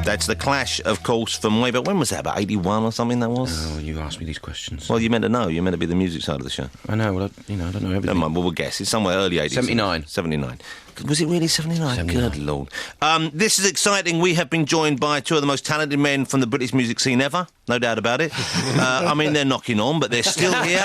That's The Clash, of course, from way back. When was that? About 81 or something that was? Oh, you asked me these questions. Well, you meant to know. You meant to be the music side of the show. I know. Well, I don't know everything. Never mind. Well, we'll guess. It's somewhere early 80s. 79. 79. Was it really 79? 79. Good Lord. This is exciting. We have been joined by two of the most talented men from the British music scene ever. No doubt about it. I mean, they're knocking on, but they're still here.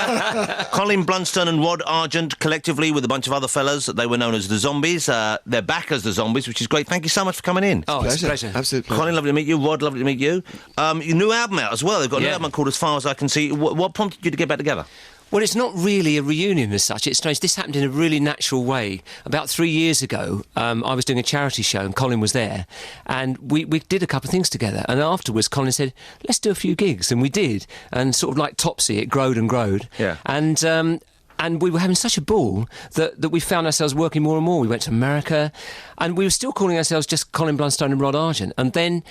Colin, Blunstone and Rod Argent, collectively with a bunch of other fellas. They were known as the Zombies. They're back as the Zombies, which is great. Thank you so much for coming in. Oh, it's a pleasure. Absolute pleasure. Colin, lovely to meet you. Rod, lovely to meet you. Your new album out as well. They've got a new album called As Far As I Can See. What prompted you to get back together? Well, it's not really a reunion as such. It's strange. This happened in a really natural way. About 3 years ago, I was doing a charity show and Colin was there, and we did a couple of things together. And afterwards, Colin said, "Let's do a few gigs," and we did. And sort of like Topsy, it growed and growed. Yeah. And we were having such a ball that we found ourselves working more and more. We went to America, and we were still calling ourselves just Colin, Blunstone and Rod Argent. And then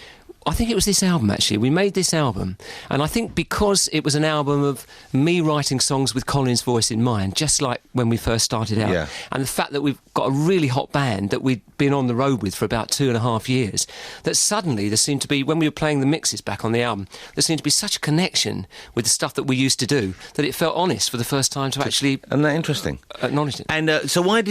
I think it was this album, actually. We made this album, and I think because it was an album of me writing songs with Colin's voice in mind, just like when we first started out, and the fact that we've got a really hot band that we'd been on the road with for about 2.5 years, that suddenly there seemed to be, when we were playing the mixes back on the album, there seemed to be such a connection with the stuff that we used to do that it felt honest for the first time to actually... Isn't that interesting? Acknowledge it. And so what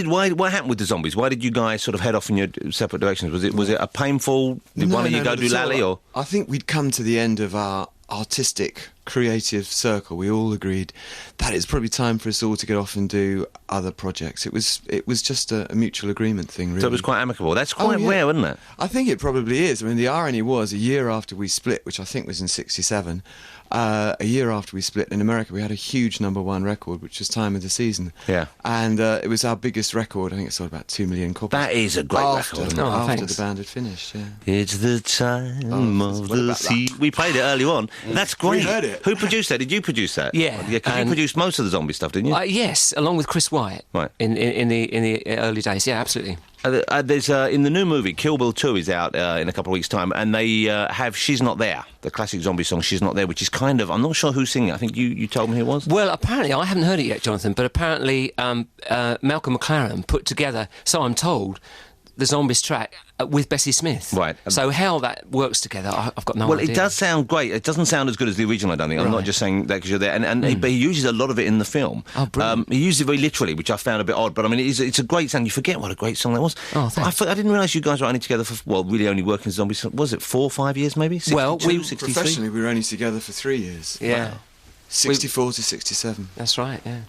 happened with the Zombies? Why did you guys sort of head off in your separate directions? Was it a painful... Did one of you go do Lally, or...? I think we'd come to the end of our artistic, creative circle. We all agreed that it's probably time for us all to get off and do other projects. It was just a mutual agreement thing, really. So it was quite amicable. That's quite rare, isn't it? I think it probably is. I mean, the irony was, a year after we split, which I think was in 67, a year after we split in America, we had a huge #1 record, which was Time of the Season. Yeah. And it was our biggest record. I think it sold about 2 million copies. That is a great record, isn't it? After the band had finished, yeah. It's the time of the sea. We played it early on. That's great. We heard it. Who produced that? Did you produce that? Yeah. Because you produced most of the Zombie stuff, didn't you? Yes, along with Chris White. Right. In the early days, yeah, absolutely. There's in the new movie, Kill Bill 2 is out in a couple of weeks' time, and they have She's Not There, the classic zombie song She's Not There, which is kind of, I'm not sure who's singing it. I think you told me who it was. Well, apparently, I haven't heard it yet, Jonathan, but apparently Malcolm McLaren put together, so I'm told, the Zombies track with Bessie Smith. Right. So how that works together, I've got no idea. Well, it does sound great. It doesn't sound as good as the original, I don't think. I'm not just saying that because you're there. But he uses a lot of it in the film. Oh, brilliant. He uses it very literally, which I found a bit odd. But, I mean, it's a great sound. You forget what a great song that was. Oh, thanks. I didn't realise you guys were only together for, really only working as Zombies. Was it 4 or 5 years, maybe? 62, Well, 63? Professionally, we were only together for 3 years. Yeah. Wow. 64 to 67. That's right, yeah.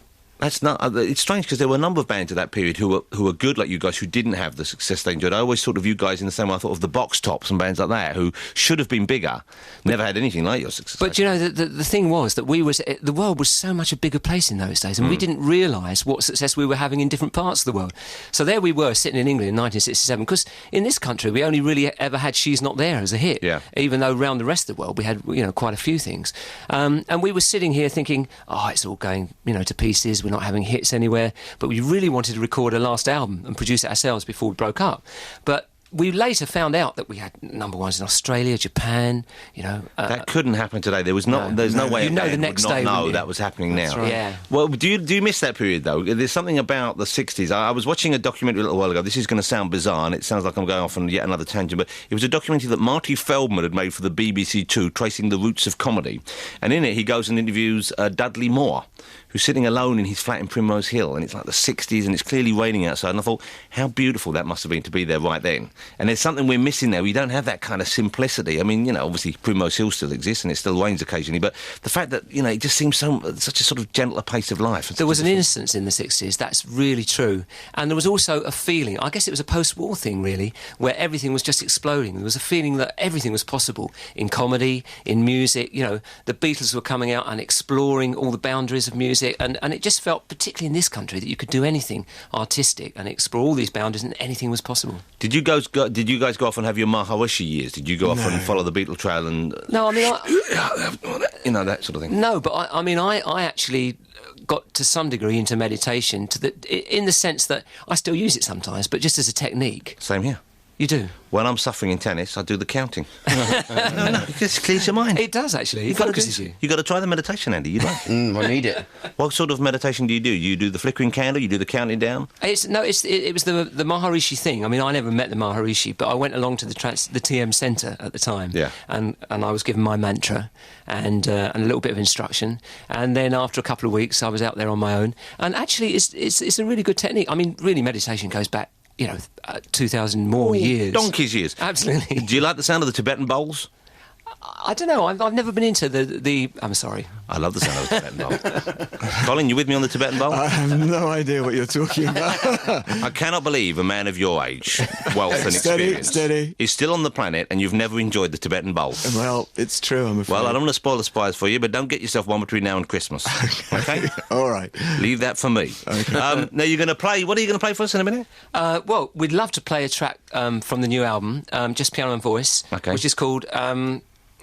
That's not. It's strange because there were a number of bands at that period who were good like you guys who didn't have the success they enjoyed. I always thought of you guys in the same way I thought of the Box Tops and bands like that who should have been bigger, never had anything like your success. But you know, the thing was that the world was so much a bigger place in those days, and we didn't realise what success we were having in different parts of the world. So there we were sitting in England in 1967, because in this country we only really ever had She's Not There as a hit. Yeah. Even though around the rest of the world we had quite a few things, and we were sitting here thinking, oh, it's all going to pieces. We're not having hits anywhere. But we really wanted to record a last album and produce it ourselves before we broke up. But we later found out that we had #1s in Australia, Japan, that couldn't happen today. There's no way the next day would not know that was happening now. Right. Yeah. Well, do you miss that period, though? There's something about the 60s. I was watching a documentary a little while ago. This is going to sound bizarre, and it sounds like I'm going off on yet another tangent, but it was a documentary that Marty Feldman had made for the BBC Two, tracing the roots of comedy. And in it, he goes and interviews Dudley Moore, who's sitting alone in his flat in Primrose Hill, and it's like the 60s, and it's clearly raining outside, and I thought, how beautiful that must have been to be there right then. And there's something we're missing there. We don't have that kind of simplicity. I mean, obviously Primrose Hill still exists, and it still rains occasionally, but the fact that, it just seems such a sort of gentler pace of life. There was an innocence in the 60s, that's really true. And there was also a feeling, I guess it was a post-war thing, really, where everything was just exploding. There was a feeling that everything was possible in comedy, in music. The Beatles were coming out and exploring all the boundaries of music. And it just felt, particularly in this country, that you could do anything artistic and explore all these boundaries, and anything was possible. Did you guys go off and have your Maharishi years? Did you go off and follow the Beatle trail and... No, I mean... that sort of thing? No, but I actually got to some degree into meditation in the sense that I still use it sometimes, but just as a technique. Same here. You do? When I'm suffering in tennis, I do the counting. No, it just clears your mind. It does, actually. It focuses you. You've got to try the meditation, Andy. You'd like I need it. What sort of meditation do? You do the flickering candle? You do the counting down? It was the Maharishi thing. I mean, I never met the Maharishi, but I went along to the TM Centre at the time. Yeah. And I was given my mantra and a little bit of instruction. And then after a couple of weeks, I was out there on my own. And actually, it's a really good technique. I mean, really, meditation goes back, 2,000 more years. Donkey's years. Absolutely. Do you like the sound of the Tibetan bowls? I don't know. I've never been into the. I'm sorry. I love the sound of the Tibetan bowl. Colin, you with me on the Tibetan bowl? I have no idea what you're talking about. I cannot believe a man of your age, wealth and experience Steady. is still on the planet and you've never enjoyed the Tibetan bowl. Well, it's true, I'm afraid. Well, I don't want to spoil the surprise for you, but don't get yourself one between now and Christmas. Okay? All right. Leave that for me. Okay. Now, you're going to play... What are you going to play for us in a minute? Well, we'd love to play a track from the new album, just piano and voice, Okay. which is called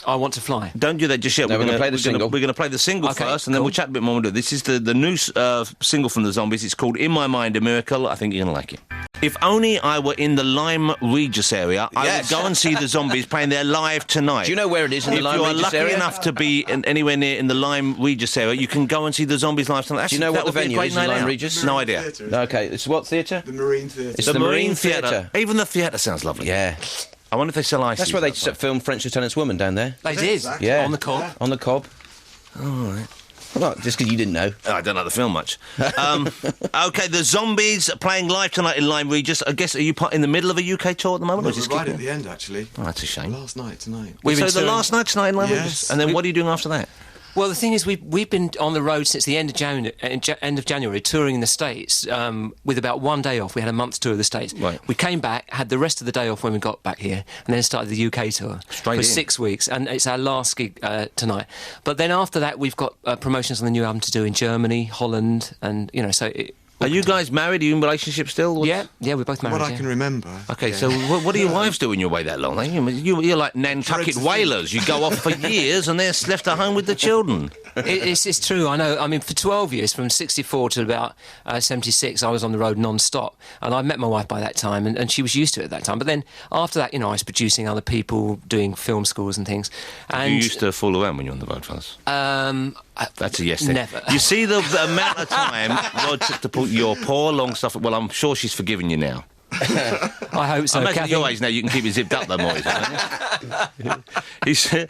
I Want to Fly. Don't do that just yet. No, we're gonna play the single. We're going to play the single Okay, first, and then cool. we'll chat a bit more. This is the new single from the Zombies. It's called In My Mind a Miracle. I think you're going to like it. If only I were in the Lyme Regis area, I would go and see the Zombies playing there live tonight. Do you know where it is in the Lyme Regis If you are area? lucky enough to be anywhere near in the Lyme Regis area, you can go and see the Zombies live tonight. Do you know what the That would be a venue great is in night Lyme out. Regis? No idea. Okay, it's what theatre? The Marine Theatre. It's the Marine Theatre. Theatre. Even the theatre sounds lovely. Yeah. I wonder if they sell ice. That's where they filmed French Lieutenant's Woman down there. They did. Yeah. On the Cob. On the Cob. All right. Well, just because you didn't know. I don't know the film much. Okay, the Zombies are playing live tonight in Lyme Regis. I guess, are you in the middle of a UK tour at the moment? No, or is we're this right kicking- at the end, actually. Oh, that's a shame. Last night, tonight. We've So been the touring- last night tonight in Lyme Yes. Regis? And then what are you doing after that? Well, the thing is, we've been on the road since the end of January, touring in the States with about 1 day off. We had a month's tour of the States. Right. We came back, had the rest of the day off when we got back here, and then started the UK tour Straight for in. 6 weeks. And it's our last gig tonight. But then after that, we've got promotions on the new album to do in Germany, Holland, and so. Are you guys married? Are you in relationship still? What's- Yeah, we're both married. What I yeah. can remember. Okay, yeah. so what do your wives do when you're away that long? You're like Nantucket whalers. You go off for years and they're left at home with the children. It's true, I know. I mean, for 12 years, from 64 to about 76, I was on the road non-stop. And I met my wife by that time, and she was used to it at that time. But then after that, I was producing other people, doing film schools and things. And You used to fool around when you're on the road, fellas. That's a yes then. Never. You see the amount of time Rod took to put your poor long stuff... Well, I'm sure she's forgiven you now. I hope so. I imagine at Kathy. your age now you can keep it zipped up though, Morris. He's straight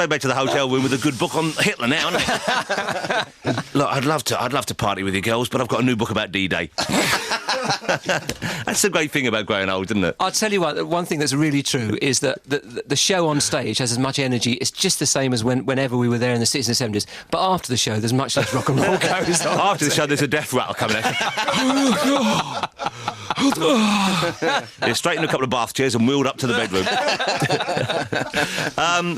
back to the hotel room with a good book on Hitler now, isn't he? Look, I'd love to party with you girls, but I've got a new book about D-Day. That's the great thing about growing old, isn't it? I'll tell you what, one thing that's really true is that the show on stage has as much energy. It's just the same as whenever we were there in the 60s and 70s. But after the show, there's much less rock and roll goes on. After the show, there's a death rattle coming out. They straightened a couple of bath chairs and wheeled up to the bedroom.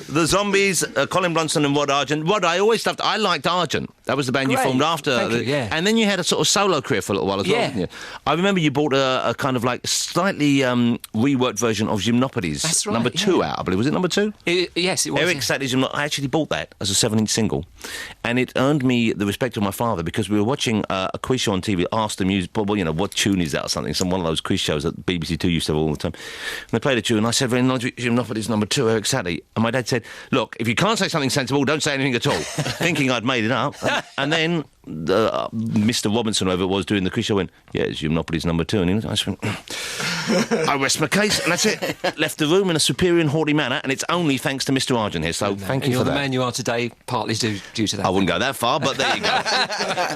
The Zombies, Colin Blunstone and Rod Argent. Rod, I liked Argent. That was the band you Great. formed after. Thank you, yeah. And then you had a sort of solo career for a little while as well, Yeah. didn't you? I remember you bought a kind of like slightly reworked version of Gymnopodes. That's right, Number 2 yeah. out, I believe. Was it number 2? Yes, it was. Eric yeah. Sattler's I actually bought that as a 7-inch single, and it earned me the respect of my father because we were watching a quiz show on TV, Ask the Music, well, what tune is that or something, one of those quiz shows that BBC Two used to have all the time. And they played a tune, and I said, very nice, Gymnopodes number 2, Eric Sattler. And my dad said, look, if you can't say something sensible, don't say anything at all, thinking I'd made it up. And then Mr. Robinson, whoever it was, doing the quiz show, went, yeah, it's Gymnopodes number 2. And I just went, I rest my case, and that's it. Left the room in a superior and haughty manner, and it's only thanks to Mr. Argent here, so thank And you you're for the that. man you are today, partly due to that. I wouldn't go that far, but there you go.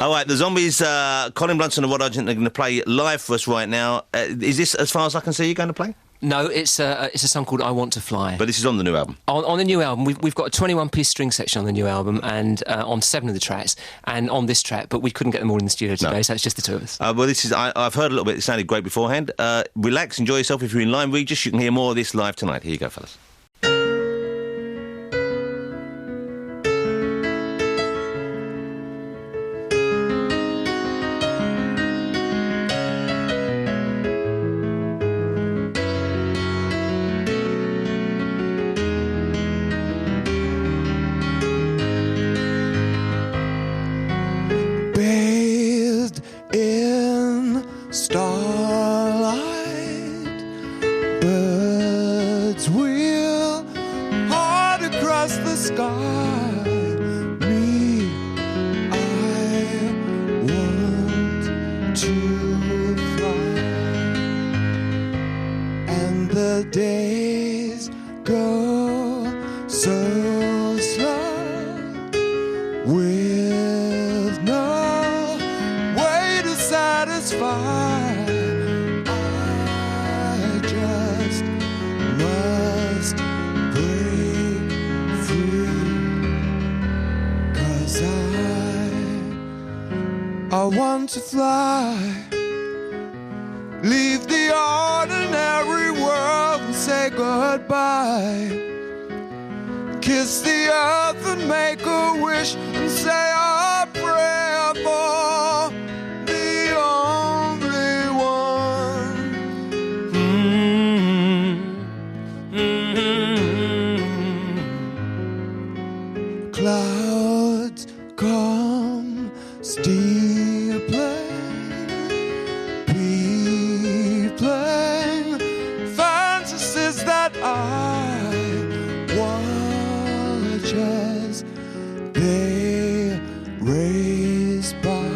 All right, the Zombies, Colin Blunstone and Rod Argent are going to play live for us right now. Is this, as far as I can see, you're going to play? No, it's a song called I Want to Fly. But this is on the new album. On the new album, we've got a 21-piece string section on the new album, and on 7 of the tracks, and on this track, but we couldn't get them all in the studio today, No. so it's just the two of us. Well, this is. I've heard a little bit. It sounded great beforehand. Relax, enjoy yourself. If you're in Lyme Regis, you can hear more of this live tonight. Here you go, fellas. Bathed in starlight, sky. Me, I want to fly. And the days go so slow with no way to satisfy. I just must break free, 'cause I want to fly. Leave the ordinary world and say goodbye. Kiss the earth and make a wish and say a prayer for the only one. Clouds come steepling, peopling fantasies that I watch as they race by,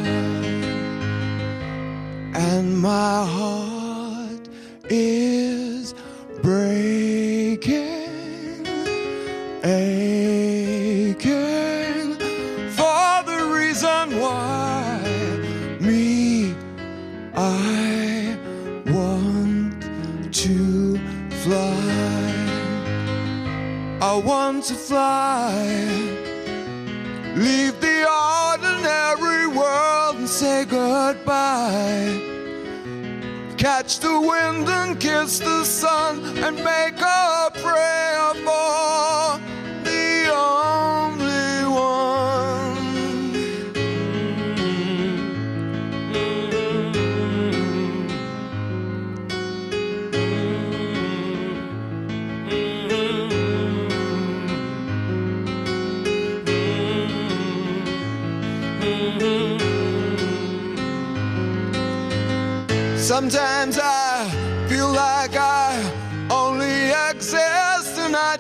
and my heart is breaking, aching for the reason why. Me, I want to fly. I want to fly. Leave the ordinary world and say goodbye. Catch the wind and kiss the sun and make a prayer for the only one. Sometimes I feel like I only exist, and I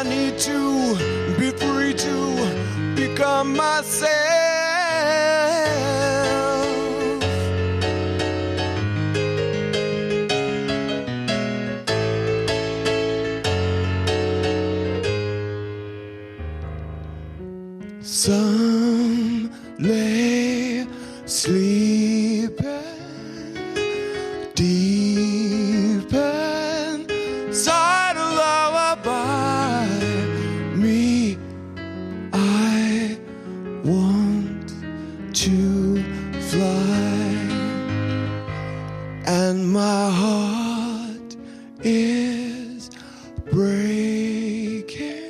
need to be free to become myself. Some lay sleeping deep inside a lullaby. Me, I want to fly, and my heart is breaking.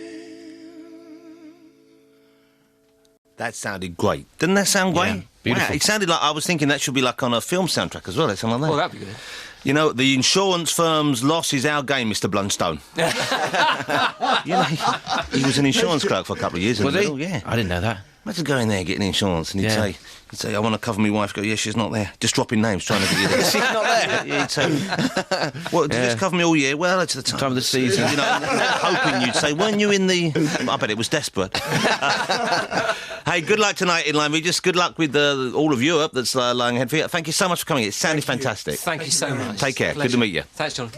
That sounded great. Didn't that sound great? Yeah, beautiful. Wow, it sounded like I was thinking that should be like on a film soundtrack as well, or something like that. Well, that'd be good. You know, the insurance firm's loss is our game, Mr. Blunstone. You know, he was an insurance clerk for a couple of years. Was he? Yeah. I didn't know that. Imagine going there getting insurance, and he'd Yeah. say, I want to cover my wife. Go, yeah, she's not there. Just dropping names, trying to get you there. She's not there. Yeah, he'd say, well, did you just cover me all year? Well, it's the time Time of the season. You know, hoping you'd say, weren't you in the... I bet it was desperate. Hey, good luck tonight in Line. Just good luck with all of Europe that's lying ahead for you. Thank you so much for coming. It sounded fantastic. Thank you so much. Take care. Pleasure. Good to meet you. Thanks, John.